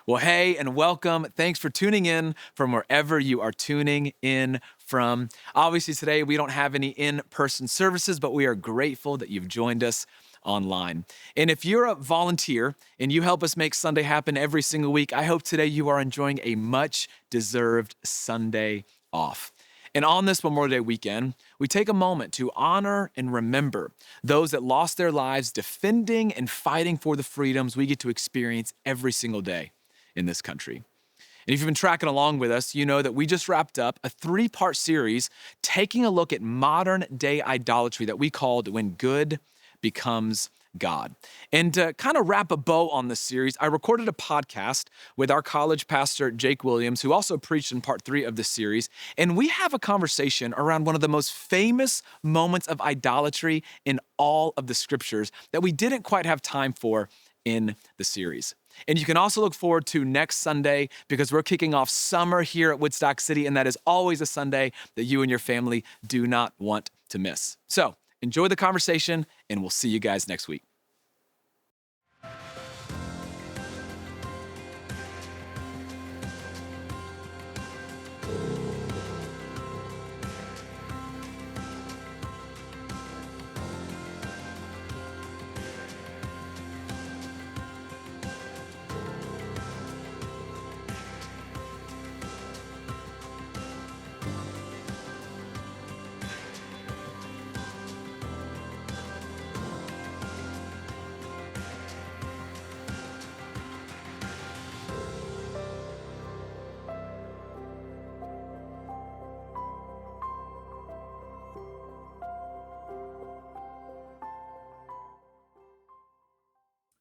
Well, hey, and welcome. Thanks for tuning in from wherever you are tuning in from. Obviously, today we don't have any in-person services, but we are grateful that you've joined us online. And if you're a volunteer and you help us make Sunday happen every single week, I hope today you are enjoying a much-deserved Sunday off. And on this Memorial Day weekend, we take a moment to honor and remember those that lost their lives defending and fighting for the freedoms we get to experience every single day in this country. And if you've been tracking along with us, you know that we just wrapped up a 3-part series taking a look at modern day idolatry that we called When Good Becomes God. And to kind of wrap a bow on this series, I recorded a podcast with our college pastor, Jake Williams, who also preached in part 3 of this series. And we have a conversation around one of the most famous moments of idolatry in all of the scriptures that we didn't quite have time for in the series. And you can also look forward to next Sunday because we're kicking off summer here at Woodstock City, and that is always a Sunday that you and your family do not want to miss. So enjoy the conversation, and we'll see you guys next week.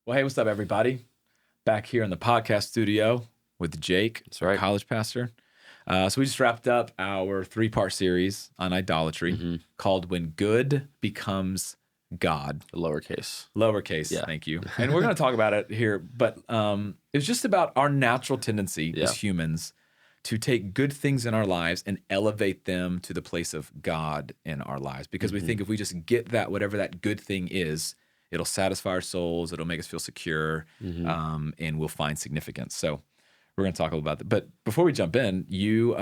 Well, hey, what's up, everybody? Back here in the podcast studio with Jake, That's right. college pastor. So we just wrapped up our 3-part series on idolatry called When Good Becomes God. Lowercase. Lowercase, Yeah. Thank you. And we're going to talk about it here, but it's just about our natural tendency as humans to take good things in our lives and elevate them to the place of God in our lives. Because we think if we just get that, whatever that good thing is, it'll satisfy our souls, it'll make us feel secure, and we'll find significance. So we're going to talk a little about that. But before we jump in, you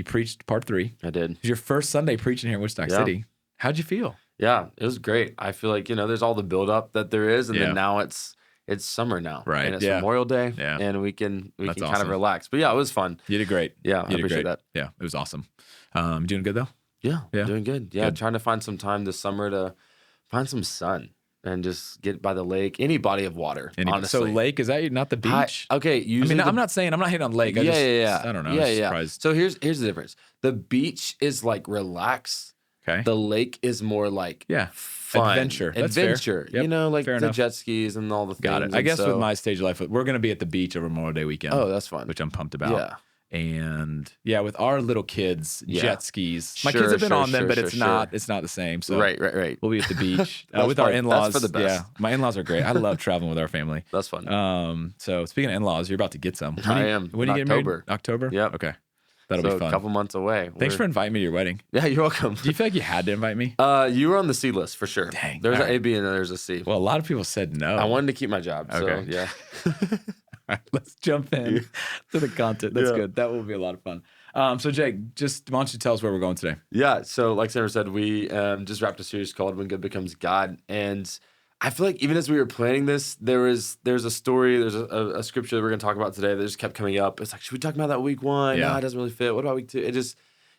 preached part 3. I did. It was your first Sunday preaching here in Woodstock City. How'd you feel? Yeah, it was great. I feel like, there's all the buildup that there is, and then now it's summer now. Right. And it's Memorial Day, Yeah. and we can kind awesome. of relax. But yeah, it was fun. You did great. Yeah, You I did appreciate great. that. Yeah, it was awesome. Doing good, though? Yeah, Yeah. doing good. Yeah, Good. trying to find some time this summer to find some sun and just get by the lake, any body of water, honestly. So lake, is that not the beach? Okay, usually I'm not hating on lake. I don't know. I was surprised. So here's the difference. The beach is like relaxed. Okay. The lake is more like fun. Adventure. That's fair. Adventure. Yep. Like Fair the enough. jet skis and all the things. Got it. I guess with my stage of life, we're going to be at the beach over Memorial Day weekend. Oh, that's fun. Which I'm pumped about. Yeah. And with our little kids, jet skis. My Sure, kids have been sure, on them, sure, but sure, it's sure. not the same. So Right. we'll be at the beach That's with our fun. in-laws. That's for the best. Yeah. My in-laws are great. I love traveling with our family. That's fun. So speaking of in-laws, you're about to get some. I am. When are you In getting married? October. October? Yep. Okay. That'll So be fun. a couple months away. Thanks for inviting me to your wedding. Yeah, you're welcome. Do you feel like you had to invite me? You were on the C list for sure. Dang. There's All an right. A, B, and then there's a C. Well, a lot of people said no. I wanted to keep my job. Okay. So yeah. All right, let's jump in to the content. That's good. That will be a lot of fun. So Jake, just why don't you tell us where we're going today? Yeah. So like Sarah said, we just wrapped a series called When Good Becomes God. And I feel like even as we were planning this, there's a story, there's a scripture that we're going to talk about today that just kept coming up. It's like, should we talk about that week 1? Yeah. No, it doesn't really fit. What about week 2?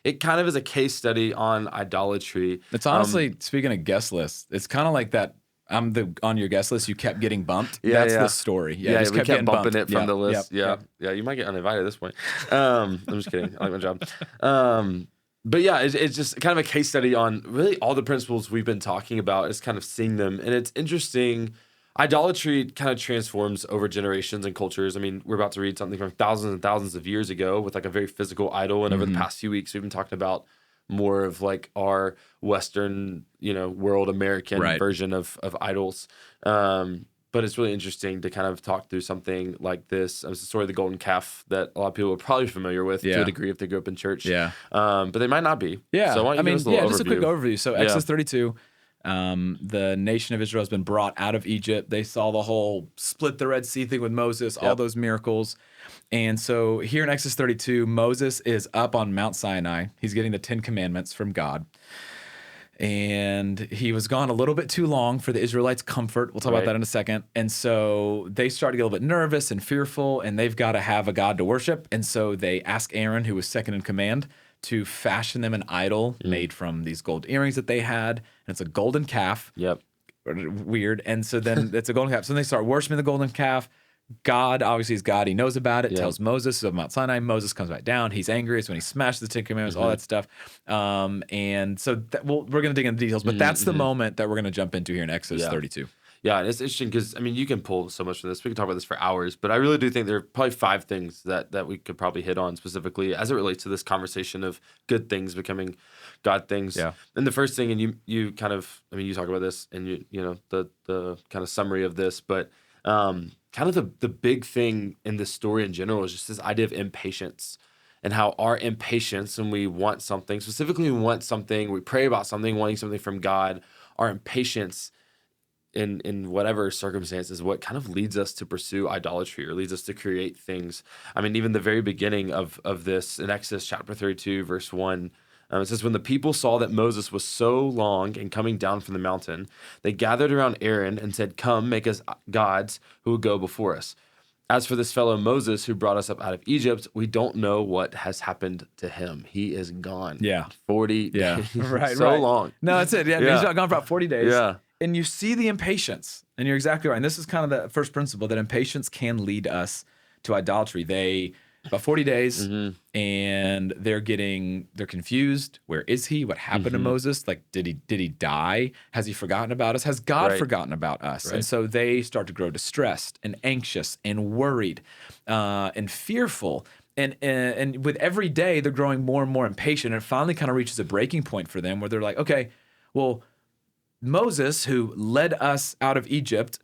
It kind of is a case study on idolatry. It's honestly, speaking of guest lists, it's kind of like that. I'm on your guest list. You kept getting bumped. Yeah, That's yeah. the story. Yeah, just we kept bumping bumped. it from the list. Yep. Yeah. You might get uninvited at this point. I'm just kidding. I like my job. But yeah, it's just kind of a case study on really all the principles we've been talking about. Is kind of seeing them, and it's interesting. Idolatry kind of transforms over generations and cultures. I mean, we're about to read something from thousands and thousands of years ago with like a very physical idol, and over the past few weeks, we've been talking about more of like our Western, world American version of idols. But it's really interesting to kind of talk through something like this. It was the story of the golden calf that a lot of people are probably familiar with to a degree if they grew up in church. Yeah. But they might not be. Yeah. So why don't you give us a little just a quick overview? overview. So Exodus 32, The nation of Israel has been brought out of Egypt. They saw the whole split the Red Sea thing with Moses, all Yep. those miracles. And so here in Exodus 32, Moses is up on Mount Sinai. He's getting the 10 Commandments from God. And he was gone a little bit too long for the Israelites' comfort. We'll talk about Right. that in a second. And so they start to get a little bit nervous and fearful, and they've got to have a God to worship. And so they ask Aaron, who was second in command, to fashion them an idol made from these gold earrings that they had. And it's a golden calf. Yep. Weird. And so then it's a golden calf. So then they start worshiping the golden calf. God, obviously, is God. He knows about it, Yeah. tells Moses of Mount Sinai. Moses comes back down. He's angry. It's when he smashes the 10 Commandments, all that stuff. And so we're going to dig into the details, but that's the moment that we're going to jump into here in Exodus 32. Yeah, and it's interesting because, I mean, you can pull so much from this. We can talk about this for hours, but I really do think there are probably 5 things that we could probably hit on specifically as it relates to this conversation of good things becoming God things. Yeah. And the first thing, and you kind of, I mean, you talk about this and you know, the kind of summary of this, but kind of the big thing in this story in general is just this idea of impatience. And how our impatience when we want something, specifically we want something, we pray about something, wanting something from God, our impatience in whatever circumstances, what kind of leads us to pursue idolatry or leads us to create things. I mean, even the very beginning of this in Exodus chapter 32, verse 1, it says, when the people saw that Moses was so long in coming down from the mountain, they gathered around Aaron and said, come, make us gods who will go before us. As for this fellow Moses who brought us up out of Egypt, we don't know what has happened to him. He is gone. Yeah. 40 Yeah. days. Right. So right. long. No, that's it. Yeah. Yeah. He's gone for about 40 days. Yeah. And you see the impatience. And you're exactly right. And this is kind of the first principle that impatience can lead us to idolatry. About 40 days, and they're confused. Where is he? What happened to Moses? Like, did he die? Has he forgotten about us? Has God Right. forgotten about us? Right. And so they start to grow distressed and anxious and worried and fearful. And with every day, they're growing more and more impatient. And it finally kind of reaches a breaking point for them where they're like, okay, well, Moses, who led us out of Egypt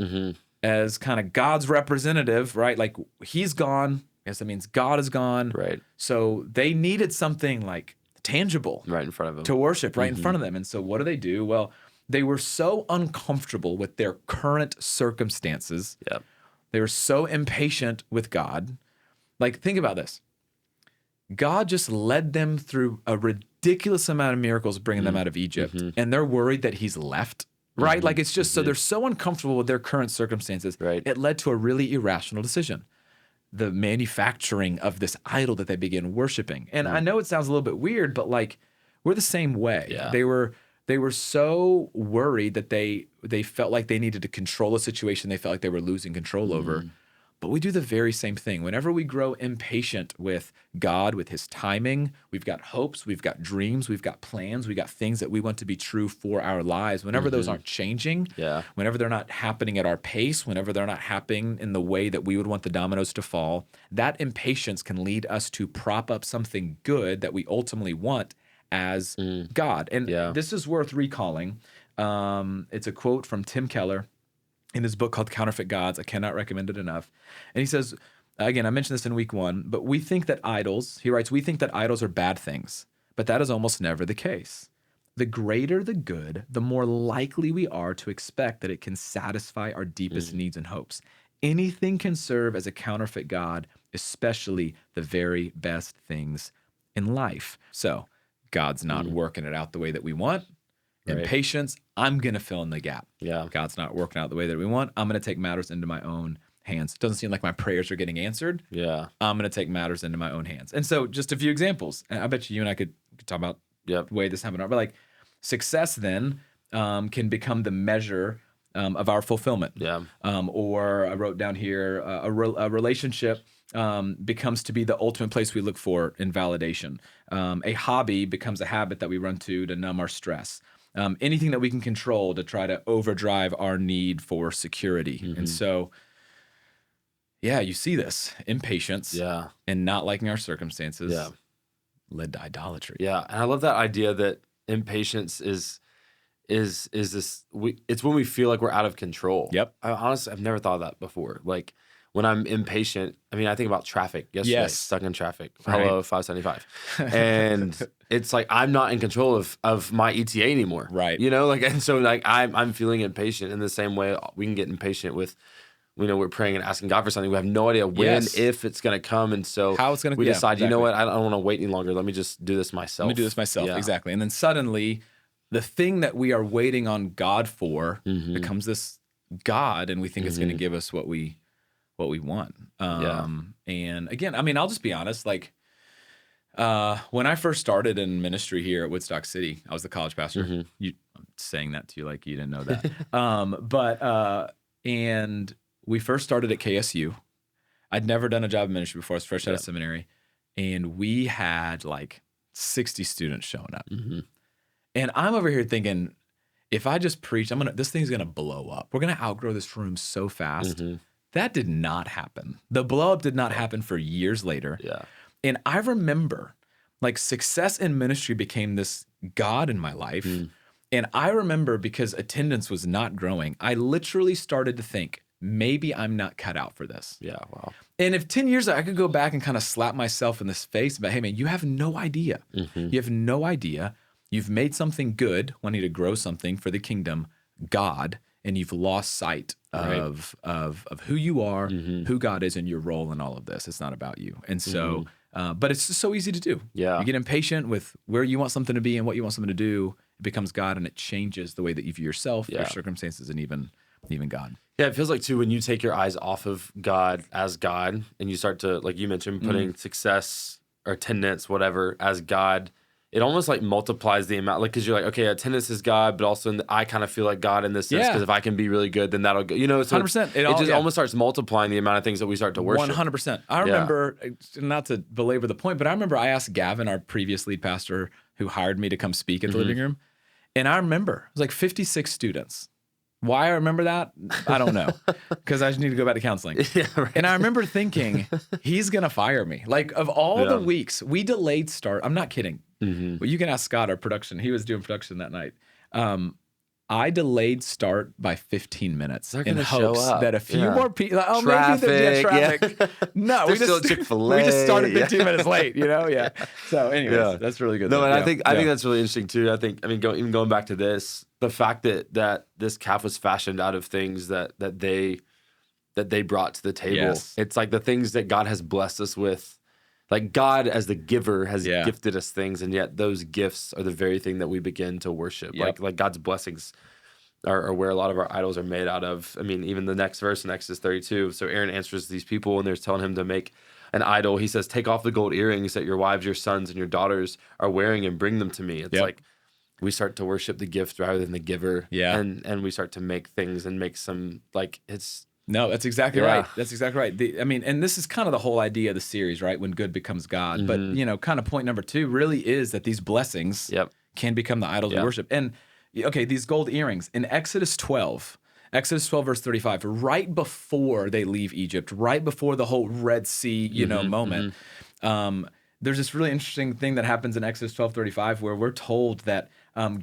as kind of God's representative, right? Like, he's gone. I guess that means God is gone. Right. So they needed something like tangible Right in front of him. to worship right in front of them. And so what do? Well, they were so uncomfortable with their current circumstances. Yep. They were so impatient with God. Like, think about this. God just led them through a ridiculous amount of miracles, bringing them out of Egypt. And they're worried that he's left, right? Like, it's just so they're so uncomfortable with their current circumstances. Right. It led to a really irrational decision. The manufacturing of this idol that they begin worshiping. And I know it sounds a little bit weird, but like, we're the same way. Yeah. They were so worried that they felt like they needed to control a situation they felt like they were losing control over. But we do the very same thing. Whenever we grow impatient with God, with his timing, we've got hopes, we've got dreams, we've got plans, we've got things that we want to be true for our lives. Whenever those aren't changing, whenever they're not happening at our pace, whenever they're not happening in the way that we would want the dominoes to fall, that impatience can lead us to prop up something good that we ultimately want as God. And this is worth recalling. It's a quote from Tim Keller in his book called Counterfeit Gods. I cannot recommend it enough. And he says, again, I mentioned this in week 1, but we think that idols, he writes, we think that idols are bad things, but that is almost never the case. The greater the good, the more likely we are to expect that it can satisfy our deepest needs and hopes. Anything can serve as a counterfeit God, especially the very best things in life. So God's not working it out the way that we want. Impatience, I'm going to fill in the gap. Yeah. God's not working out the way that we want. I'm going to take matters into my own hands. It doesn't seem like my prayers are getting answered. Yeah. I'm going to take matters into my own hands. And so just a few examples. And I bet you and I could talk about the way this happened. But like, success then can become the measure of our fulfillment. Yeah. Or I wrote down here, a relationship becomes to be the ultimate place we look for in validation. A hobby becomes a habit that we run to numb our stress. Anything that we can control to try to overdrive our need for security. And so, you see this impatience and not liking our circumstances led to idolatry. Yeah. And I love that idea that impatience is this, it's when we feel like we're out of control. Yep. Honestly, I've never thought of that before. Like, when I'm impatient, I mean, I think about traffic yesterday, Yes. stuck in traffic. Right. Hello, 575. And it's like, I'm not in control of my ETA anymore. Right. You know, like, and so like, I'm feeling impatient in the same way we can get impatient with, you know, we're praying and asking God for something. We have no idea when, Yes. if it's going to come. And so How it's gonna- we yeah, decide, you know exactly. what? I don't want to wait any longer. Let me just do this myself. Let me do this myself. Yeah. Exactly. And then suddenly the thing that we are waiting on God for Mm-hmm. becomes this God, and we think it's going to give us what we want. And again, I mean, I'll just be honest, like when I first started in ministry here at Woodstock City, I was the college pastor. Mm-hmm. I'm saying that to you like you didn't know that. And we first started at KSU. I'd never done a job in ministry before. I was fresh out of seminary, and we had like 60 students showing up. Mm-hmm. And I'm over here thinking, if I just preach, this thing's gonna blow up. We're gonna outgrow this room so fast. Mm-hmm. That did not happen. The blow up did not happen for years later. Yeah. And I remember like success in ministry became this God in my life. And I remember because attendance was not growing, I literally started to think, maybe I'm not cut out for this. Yeah. Wow. And if 10 years ago, I could go back and kind of slap myself in the face about, hey man, you have no idea. Mm-hmm. You have no idea. You've made something good, wanting to grow something for the kingdom, God, and you've lost sight of who you are, who God is, and your role in all of this. It's not about you. And so, but it's just so easy to do. Yeah. You get impatient with where you want something to be and what you want something to do. It becomes God, and it changes the way that you view yourself, your circumstances, and even God. Yeah, it feels like too when you take your eyes off of God as God and you start to, like you mentioned, putting success or attendance, whatever, as God, it almost like multiplies the amount, like, because you're like, okay, attendance is God, but also I kind of feel like God in this sense, because if I can be really good, then that'll go, you know, so 100%. It just almost starts multiplying the amount of things that we start to worship. 100%. I remember, not to belabor the point, but I remember I asked Gavin, our previous lead pastor, who hired me to come speak at the living room. And I remember it was like 56 students. Why I remember that, I don't know, because I just need to go back to counseling. Yeah, right. And I remember thinking, he's going to fire me. Like, of all the weeks, we delayed start. I'm not kidding. But you can ask Scott, our production. He was doing production that night. I delayed start by 15 minutes in hopes that a few more people, maybe traffic. No, we just started 15 minutes late, you know? Yeah. So anyways, that's really good. No, and I think that's really interesting too. I think, I mean, even going back to this, the fact that this calf was fashioned out of things that they brought to the table. Yes. It's like the things that God has blessed us with. Like God as the giver has gifted us things, and yet those gifts are the very thing that we begin to worship. Yep. Like God's blessings are where a lot of our idols are made out of. I mean, even the next verse in Exodus 32. So Aaron answers these people, and they're telling him to make an idol. He says, "Take off the gold earrings that your wives, your sons, and your daughters are wearing, and bring them to me." It's like we start to worship the gift rather than the giver. Yeah, and we start to make things and make some, like, it's. No, that's exactly right. That's exactly right. I mean, and this is kind of the whole idea of the series, right? When good becomes God. But, you know, kind of point number 2 really is that these blessings can become the idols we worship. And, okay, these gold earrings in Exodus 12 verse 35, right before they leave Egypt, right before the whole Red Sea, you know, moment, there's this really interesting thing that happens in Exodus 12:35 where we're told that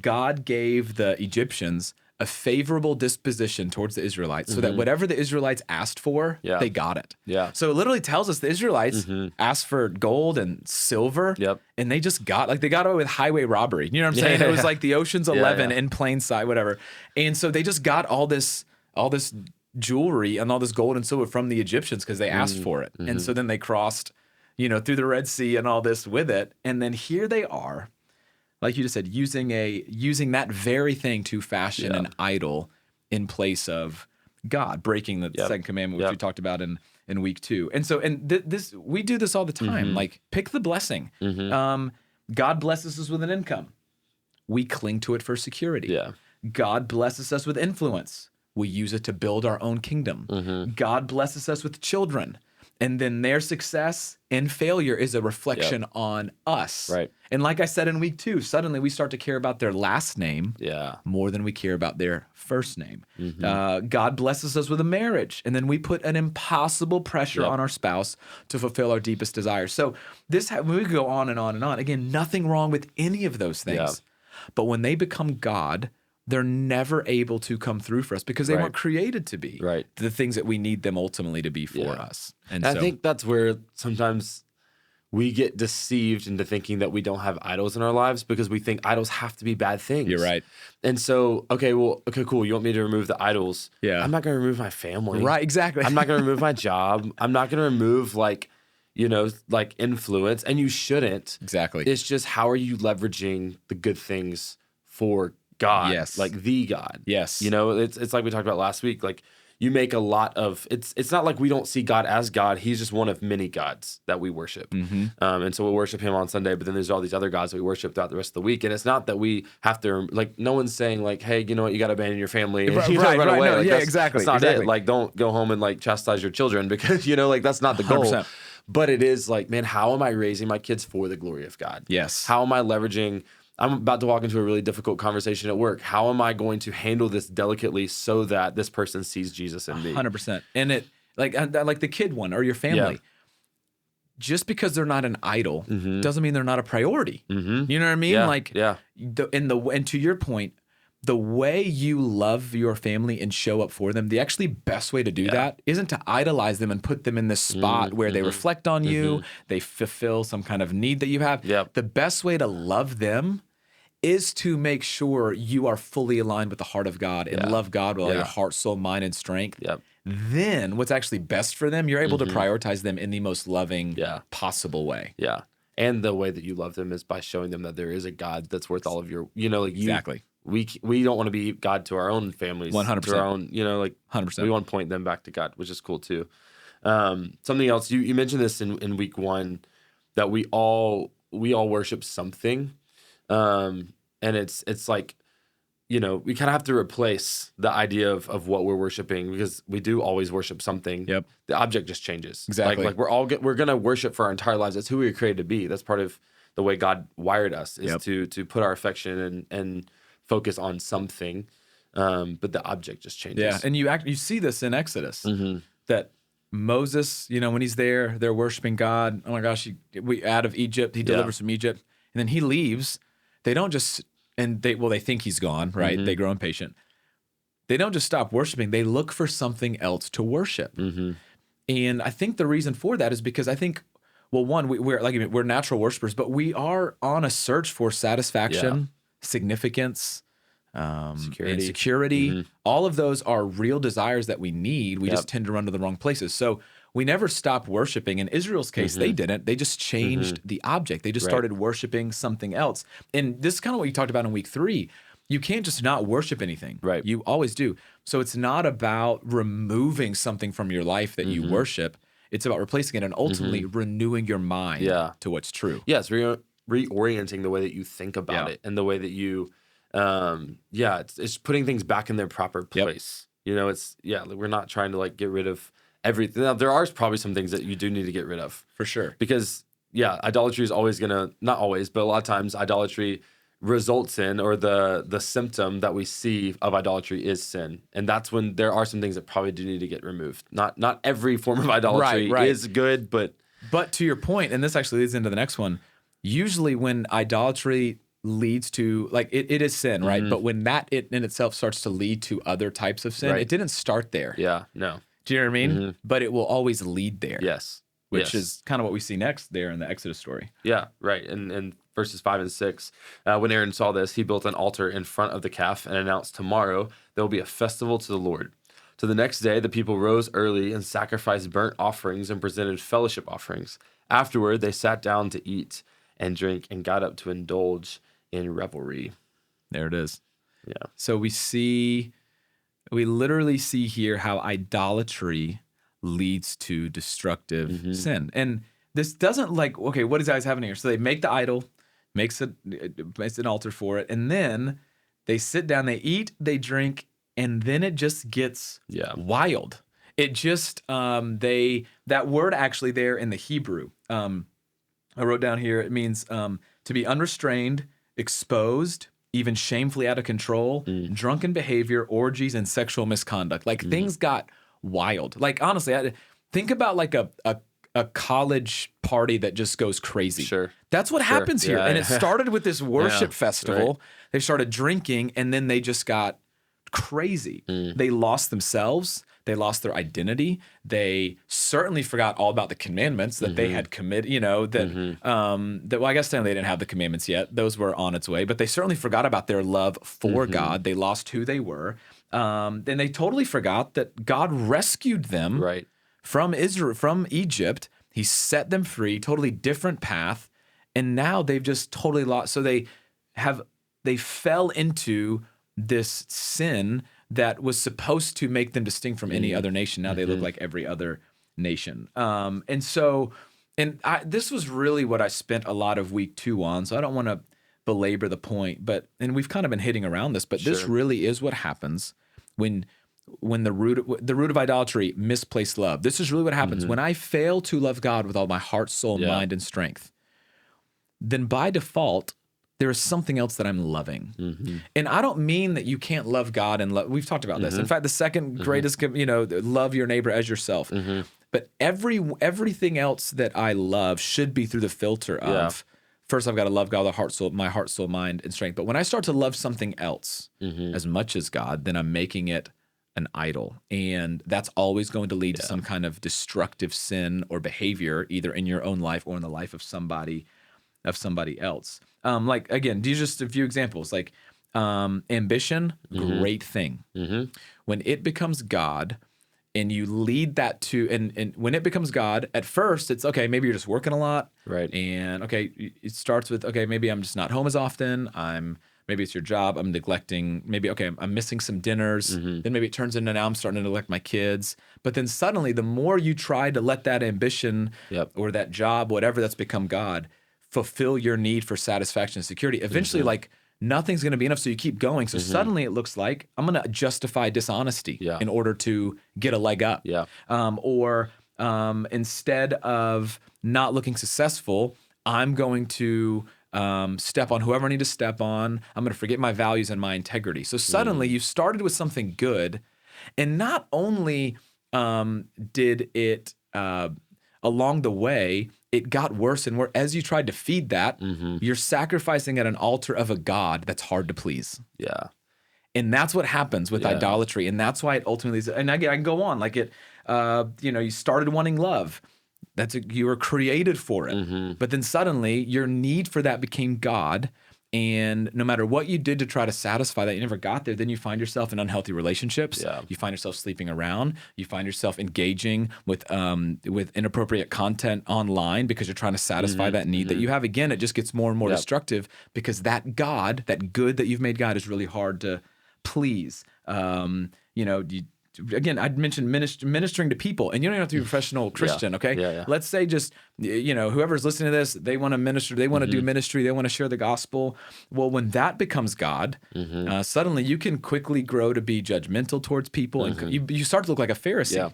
God gave the Egyptians a favorable disposition towards the Israelites so that whatever the Israelites asked for, they got it. Yeah. So it literally tells us the Israelites asked for gold and silver, and they just got, like, they got away with highway robbery. You know what I'm saying? It was like the Ocean's 11 in plain sight, whatever. And so they just got all this jewelry and all this gold and silver from the Egyptians because they asked for it. And so then they crossed, you know, through the Red Sea and all this with it. And then here they are, like you just said, using that very thing to fashion an idol in place of God, breaking the second commandment, which we talked about in week 2. And so, this we do this all the time. Like, pick the blessing. God blesses us with an income. We cling to it for security. Yeah. God blesses us with influence. We use it to build our own kingdom. God blesses us with children. And then their success and failure is a reflection on us. Right. And like I said in week 2, suddenly we start to care about their last name more than we care about their first name. God blesses us with a marriage, and then we put an impossible pressure on our spouse to fulfill our deepest desires. So we go on and on and on. Again, nothing wrong with any of those things. But when they become God, they're never able to come through for us because they Right. weren't created to be Right. the things that we need them ultimately to be for Yeah. us. And And so I think that's where sometimes we get deceived into thinking that we don't have idols in our lives because we think idols have to be bad things. you're right. And so, okay, cool. You want me to remove the idols? Yeah. I'm not going to remove my family. Right, exactly. I'm not going to remove my job. I'm not going to remove like influence, and you shouldn't. Exactly. It's just how are you leveraging the good things for God, Yes. like the God. Yes. It's like we talked about last week. Like you make a lot of it's not like we don't see God as God. He's just one of many gods that we worship. Mm-hmm. And so we worship him on Sunday, but then there's all these other gods that we worship throughout the rest of the week. And it's not that we have to like no one's saying like, hey, you know what, you got to abandon your family and Right, run away. no, Like, yeah, that's, exactly. That's not exactly. it. Like don't go home and like chastise your children because like that's not the goal. 100%. But it is like, man, how am I raising my kids for the glory of God? Yes. How am I leveraging? I'm about to walk into a really difficult conversation at work. How am I going to handle this delicately so that this person sees Jesus in me? 100%. And it like the kid one or your family. Yeah. Just because they're not an idol Mhm. doesn't mean they're not a priority. Mhm. You know what I mean? Yeah, Like yeah. and to your point, the way you love your family and show up for them, the actually best way to do that isn't to idolize them and put them in this spot where they reflect on you, they fulfill some kind of need that you have. Yep. The best way to love them is to make sure you are fully aligned with the heart of God and love God with all your heart, soul, mind, and strength. Yep. Then what's actually best for them, you're able to prioritize them in the most loving possible way. Yeah. And the way that you love them is by showing them that there is a God that's worth all of your, like you. Exactly. We don't want to be God to our own families. 100%. To our own, like 100%. we want to point them back to God, which is cool too. Something else, you mentioned this in week 1 that we all worship something. And it's like, we kind of have to replace the idea of what we're worshiping because we do always worship something. Yep. The object just changes. Exactly. Like we're going to worship for our entire lives. That's who we were created to be. That's part of the way God wired us is to put our affection and focus on something. But the object just changes. Yeah. And you see this in Exodus that Moses, when he's there, they're worshiping God. Oh my gosh, we out of Egypt, he delivers from Egypt. And then he leaves. They don't just they think he's gone, right? They grow impatient. They don't just stop worshiping. They look for something else to worship. And I think the reason for that is because I think, well, one, we're natural worshipers, but we are on a search for satisfaction, significance, Security. and security. All of those are real desires that we need. We just tend to run to the wrong places. So we never stop worshiping. In Israel's case, they didn't. They just changed the object. They just started worshiping something else. And this is kind of what you talked about in week 3. You can't just not worship anything. Right. You always do. So it's not about removing something from your life that you worship. It's about replacing it and ultimately renewing your mind to what's true. Yeah, it's reorienting the way that you think about it and the way that you, it's putting things back in their proper place. We're not trying to like get rid of everything. Now, there are probably some things that you do need to get rid of. For sure. Because, idolatry is always going to, not always, but a lot of times idolatry results in, or the symptom that we see of idolatry is sin. And that's when there are some things that probably do need to get removed. Not every form of idolatry is good, but to your point, and this actually leads into the next one, usually when idolatry leads to, like, it is sin, right? But when it in itself starts to lead to other types of sin, it didn't start there. Yeah, no. Do you know what I mean? But it will always lead there. Yes. Which is kind of what we see next there in the Exodus story. Yeah, right. And verses 5 and 6, when Aaron saw this, he built an altar in front of the calf and announced, tomorrow there will be a festival to the Lord. So the next day, the people rose early and sacrificed burnt offerings and presented fellowship offerings. Afterward, they sat down to eat and drink and got up to indulge in revelry. There it is. Yeah. So we literally see here how idolatry leads to destructive sin. And this doesn't okay, what is guys happening here? So they make the idol, makes an altar for it, and then they sit down, they eat, they drink, and then it just gets wild. It just, that word actually there in the Hebrew, I wrote down here, it means to be unrestrained, exposed, even shamefully out of control, drunken behavior, orgies, and sexual misconduct. Like things got wild. Like honestly, think about like a a college party that just goes crazy. Sure. That's what happens here. Yeah, And it yeah. started with this worship Yeah, festival. right. They started drinking, and then they just got crazy. They lost themselves. They lost their identity. They certainly forgot all about the commandments that they had committed, well, I guess they didn't have the commandments yet. Those were on its way, but they certainly forgot about their love for God. They lost who they were. Then they totally forgot that God rescued them Right. from Israel, from Egypt. He set them free, totally different path. And now they've just totally lost. So they fell into this sin that was supposed to make them distinct from any other nation. Now they look like every other nation. This was really what I spent a lot of week 2 on. So I don't want to belabor the point, and we've kind of been hitting around this, but this Sure. really is what happens when the root of idolatry, misplaced love. This is really what happens when I fail to love God with all my heart, soul, Yeah. mind, and strength. Then by default, there is something else that I'm loving. And I don't mean that you can't love God and love. We've talked about this. In fact, the second greatest, love your neighbor as yourself. But everything else that I love should be through the filter of, first I've got to love God with my heart, soul, mind, and strength. But when I start to love something else as much as God, then I'm making it an idol. And that's always going to lead to some kind of destructive sin or behavior, either in your own life or in the life of somebody else. Like, again, these are just a few examples. Like, ambition, great thing. When it becomes God and you lead that to, and when it becomes God, at first it's, okay, maybe you're just working a lot. Right. And okay, it starts with, okay, maybe I'm just not home as often. Maybe it's your job. I'm neglecting, maybe, okay, I'm missing some dinners. Then maybe it turns into now I'm starting to neglect my kids. But then suddenly the more you try to let that ambition or that job, whatever that's become God, fulfill your need for satisfaction and security, eventually like nothing's going to be enough. So you keep going. So suddenly it looks like I'm going to justify dishonesty in order to get a leg up. Instead of not looking successful, I'm going to step on whoever I need to step on. I'm going to forget my values and my integrity. So suddenly you started with something good, and not only did it along the way, it got worse and worse. As you tried to feed that, you're sacrificing at an altar of a God that's hard to please. Yeah. And that's what happens with idolatry. And that's why it ultimately is, and I can go on, like you started wanting love. You were created for it. But then suddenly your need for that became God. And no matter what you did to try to satisfy that, you never got there. Then you find yourself in unhealthy relationships. You find yourself sleeping around. You find yourself engaging with inappropriate content online because you're trying to satisfy that need that you have. Again, it just gets more and more destructive because that God, that good that you've made God, is really hard to please. Again, I'd mentioned ministering to people, and you don't even have to be a professional Christian, okay? Let's say just, whoever's listening to this, they want to minister, they want to do ministry, they want to share the gospel. Well, when that becomes God, suddenly you can quickly grow to be judgmental towards people, and you start to look like a Pharisee.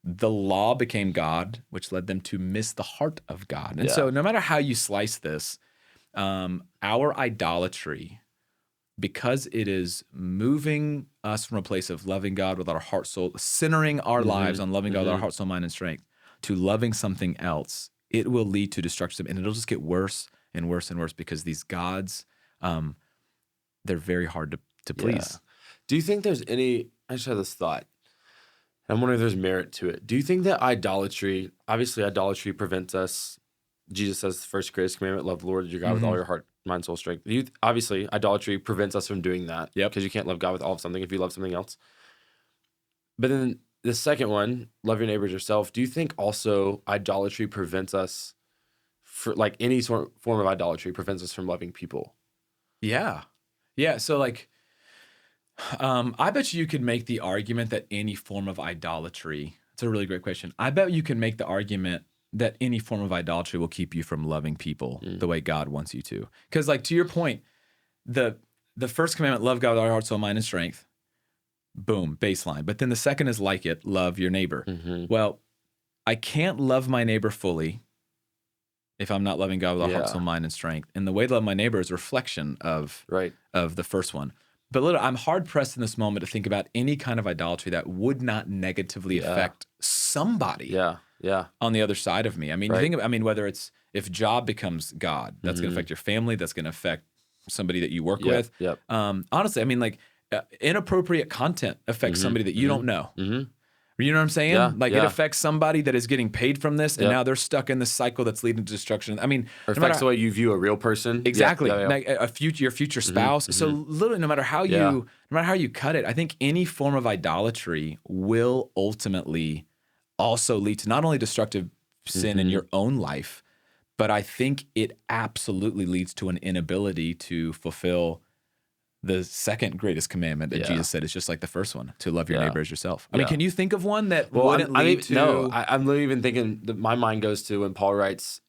The law became God, which led them to miss the heart of God. And so no matter how you slice this, our idolatry, because it is moving us from a place of loving God with our heart, soul, centering our lives on loving God with our heart, soul, mind, and strength, to loving something else, it will lead to destruction. And it'll just get worse and worse and worse because these gods, they're very hard to please. Do you think there's any, I just had this thought. I'm wondering if there's merit to it. Do you think that idolatry prevents us, Jesus says the first greatest commandment, love the Lord your God with all your heart, mind, soul, strength. Obviously, idolatry prevents us from doing that. Because you can't love God with all of something if you love something else. But then the second one, love your neighbor as yourself. Do you think also idolatry prevents us, like any form of idolatry prevents us from loving people? Yeah. So like, I bet you could make the argument that any form of idolatry, it's a really great question. I bet you can make the argument that any form of idolatry will keep you from loving people the way God wants you to. Because like, to your point, the first commandment, love God with our heart, soul, mind, and strength, boom, baseline. But then the second is like it, love your neighbor. Well, I can't love my neighbor fully if I'm not loving God with our heart, soul, mind, and strength. And the way to love my neighbor is a reflection of the first one. But I'm hard-pressed in this moment to think about any kind of idolatry that would not negatively affect somebody. Yeah. on the other side of me. I mean, you Right. think about, I mean, whether it's if job becomes God, that's going to affect your family, that's going to affect somebody that you work Yep. with. Yep. Honestly, I mean, like inappropriate content affects somebody that you don't know. Mm-hmm. You know what I'm saying? Yeah, Like it yeah. affects somebody that is getting paid from this, and Yep. now they're stuck in this cycle that's leading to destruction. I mean, Or no matter affects the way you view a real person. exactly, Yeah. like your future spouse. So literally, no matter how you, Yeah. no matter how you cut it, I think any form of idolatry will ultimately also lead to not only destructive sin in your own life, but I think it absolutely leads to an inability to fulfill the second greatest commandment that Yeah. Jesus said is just like the first one, to love your Yeah. neighbor as yourself. I mean, Yeah. can you think of one that Well, wouldn't lead to? I'm literally even thinking that my mind goes to when Paul writes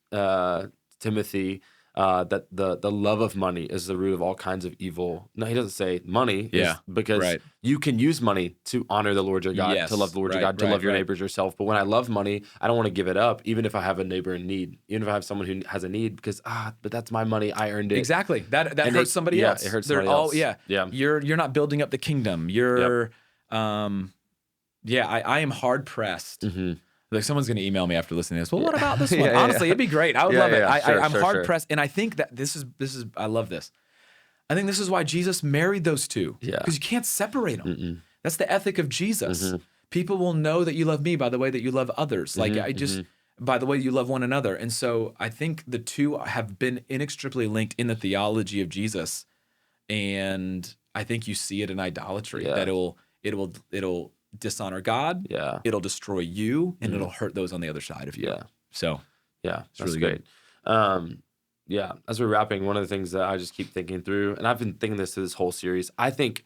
Timothy that the love of money is the root of all kinds of evil. No, he doesn't say money. Yeah, because right. you can use money to honor the Lord your God, Yes, to love the Lord your right, God, to right, love your right. neighbors yourself. But when I love money, I don't want to give it up, even if I have a neighbor in need, even if I have someone who has a need, because but that's my money, I earned it. Exactly. That And hurts somebody else. it hurts They're somebody else. Yeah. Yeah. You're not building up the kingdom. You're I am hard pressed. Like someone's going to email me after listening to this. Well, what about this one? Yeah, Honestly, it'd be great. I would Yeah, love it. yeah, sure, I'm sure, hard sure. pressed, and I think that this is I love this. I think this is why Jesus married those two. Yeah. Because you can't separate them. That's the ethic of Jesus. Mm-hmm. People will know that you love me by the way that you love others. Like by the way you love one another. And so I think the two have been inextricably linked in the theology of Jesus. And I think you see it in idolatry Yeah. that it'll dishonor God. Yeah. It'll destroy you, and it'll hurt those on the other side of you. Yeah. So Yeah, that's really great. Yeah, as we're wrapping, one of the things that I just keep thinking through, and I've been thinking this through this whole series, I think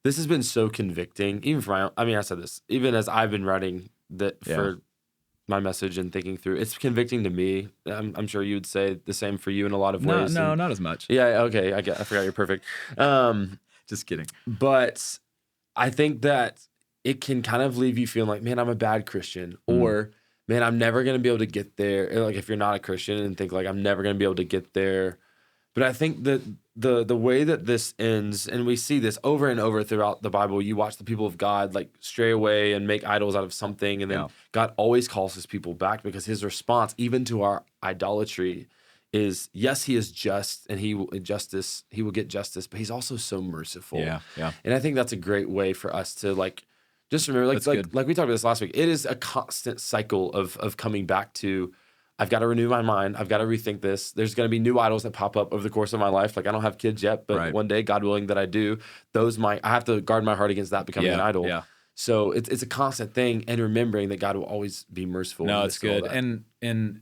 this has been so convicting, even for my own, I said this, even as I've been writing that for my message and thinking through, it's convicting to me. I'm sure you would say the same for you in a lot of ways. no, and- not as much. Yeah, okay, I forgot you're perfect. Just kidding. But I think that it can kind of leave you feeling like, man, I'm a bad Christian, or man, I'm never going to be able to get there. Or like if you're not a Christian and think like, I'm never going to be able to get there. But I think that the way that this ends, and we see this over and over throughout the Bible, you watch the people of God like stray away and make idols out of something. And then God always calls his people back, because his response, even to our idolatry, is yes, he is just, and he will get justice, but he's also so merciful. Yeah. And I think that's a great way for us to like, just remember, like we talked about this last week, it is a constant cycle of coming back to, I've got to renew my mind. I've got to rethink this. There's going to be new idols that pop up over the course of my life. Like I don't have kids yet, but one day, God willing that I do, I have to guard my heart against that becoming an idol. Yeah. So it's a constant thing, and remembering that God will always be merciful. No, it's good. And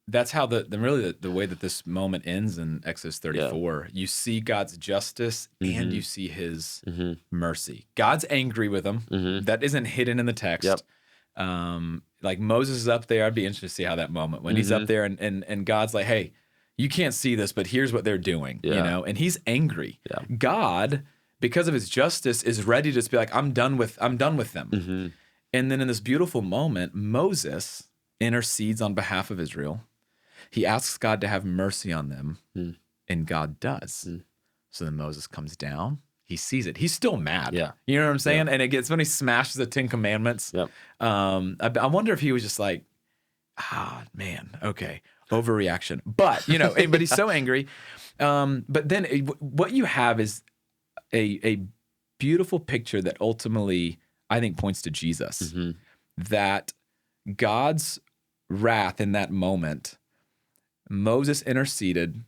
that's how the way that this moment ends in Exodus 34. You see God's justice and you see his mercy. God's angry with them. That isn't hidden in the text. Like Moses is up there. I'd be interested to see how that moment, when he's up there and God's like, hey, you can't see this, but here's what they're doing, you know? And he's angry. God, because of his justice, is ready to just be like, I'm done with them. And then in this beautiful moment, Moses intercedes on behalf of Israel. He asks God to have mercy on them, and God does. So then Moses comes down. He sees it. He's still mad. Yeah. You know what I'm saying? Yeah. And it gets when he smashes the 10 Commandments. I wonder if he was just like, man, okay, overreaction. But, but he's so angry. But then what you have is a beautiful picture that ultimately, I think, points to Jesus. That God's wrath in that moment, Moses interceded,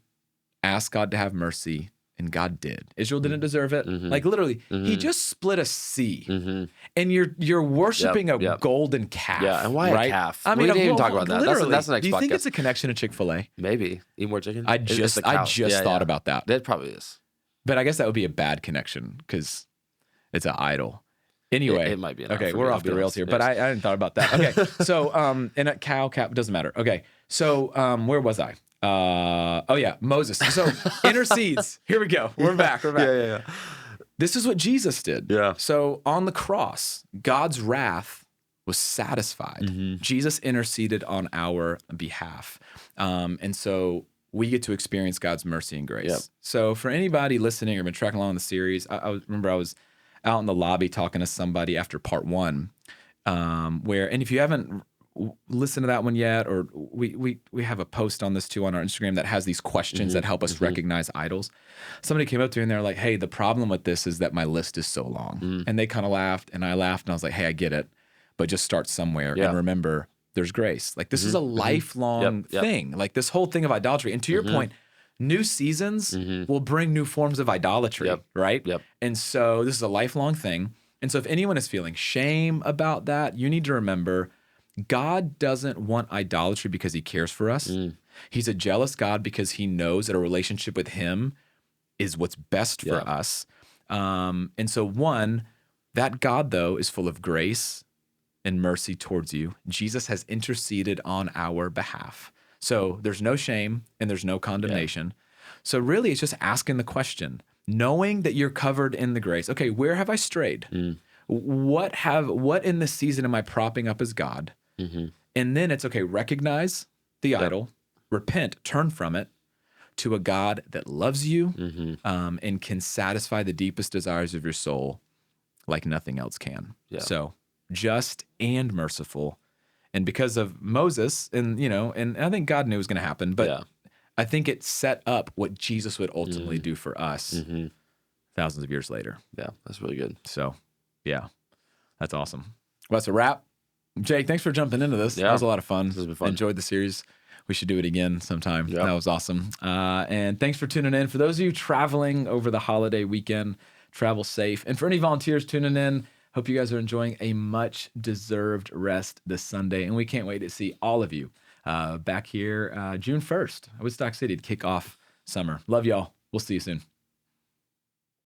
asked God to have mercy, and God did. Israel didn't deserve it. Like literally, he just split a sea, and you're worshiping a golden calf. Yeah, and why a calf? I mean, we didn't even talk about that. That's the next Do you think podcast. it's a connection to Chick-fil-A? Maybe eat more chicken. I just thought about that. That probably is. But I guess that would be a bad connection because it's an idol. Anyway, it might be. Okay, we're off the rails here, but I hadn't thought about that. Okay, so and a cow, cap doesn't matter. Okay, so back. Where was I? Moses. So intercedes. Here we go. We're back. Yeah. This is what Jesus did. Yeah. So on the cross, God's wrath was satisfied. Jesus interceded on our behalf, and so we get to experience God's mercy and grace. Yep. So for anybody listening or been tracking along in the series, I remember I was out in the lobby talking to somebody after part 1, and if you haven't listen to that one yet, or we have a post on this too on our Instagram that has these questions that help us recognize idols. Somebody came up to me and they're like, "Hey, the problem with this is that my list is so long." And they kind of laughed, and I laughed, and I was like, "Hey, I get it, but just start somewhere Yeah. and remember there's grace. Like this is a lifelong Yep. thing. Like this whole thing of idolatry." And to your point, new seasons will bring new forms of idolatry, right? Yep. And so this is a lifelong thing. And so if anyone is feeling shame about that, you need to remember God doesn't want idolatry because he cares for us. He's a jealous God because he knows that a relationship with him is what's best for us. And so one, that God though is full of grace and mercy towards you. Jesus has interceded on our behalf. So there's no shame and there's no condemnation. So really it's just asking the question, knowing that you're covered in the grace. Okay, where have I strayed? What in this season am I propping up as God? And then it's okay, recognize the idol, repent, turn from it to a God that loves you and can satisfy the deepest desires of your soul like nothing else can. So just and merciful. And because of Moses, and and I think God knew it was going to happen, but I think it set up what Jesus would ultimately do for us thousands of years later. Yeah, that's really good. So, yeah, that's awesome. Well, that's a wrap. Jake, thanks for jumping into this. Yeah. That was a lot of fun. This has been fun. Enjoyed the series. We should do it again sometime. Yeah. That was awesome. And thanks for tuning in. For those of you traveling over the holiday weekend, travel safe. And for any volunteers tuning in, hope you guys are enjoying a much-deserved rest this Sunday. And we can't wait to see all of you back here June 1st, Woodstock City, to kick off summer. Love y'all. We'll see you soon.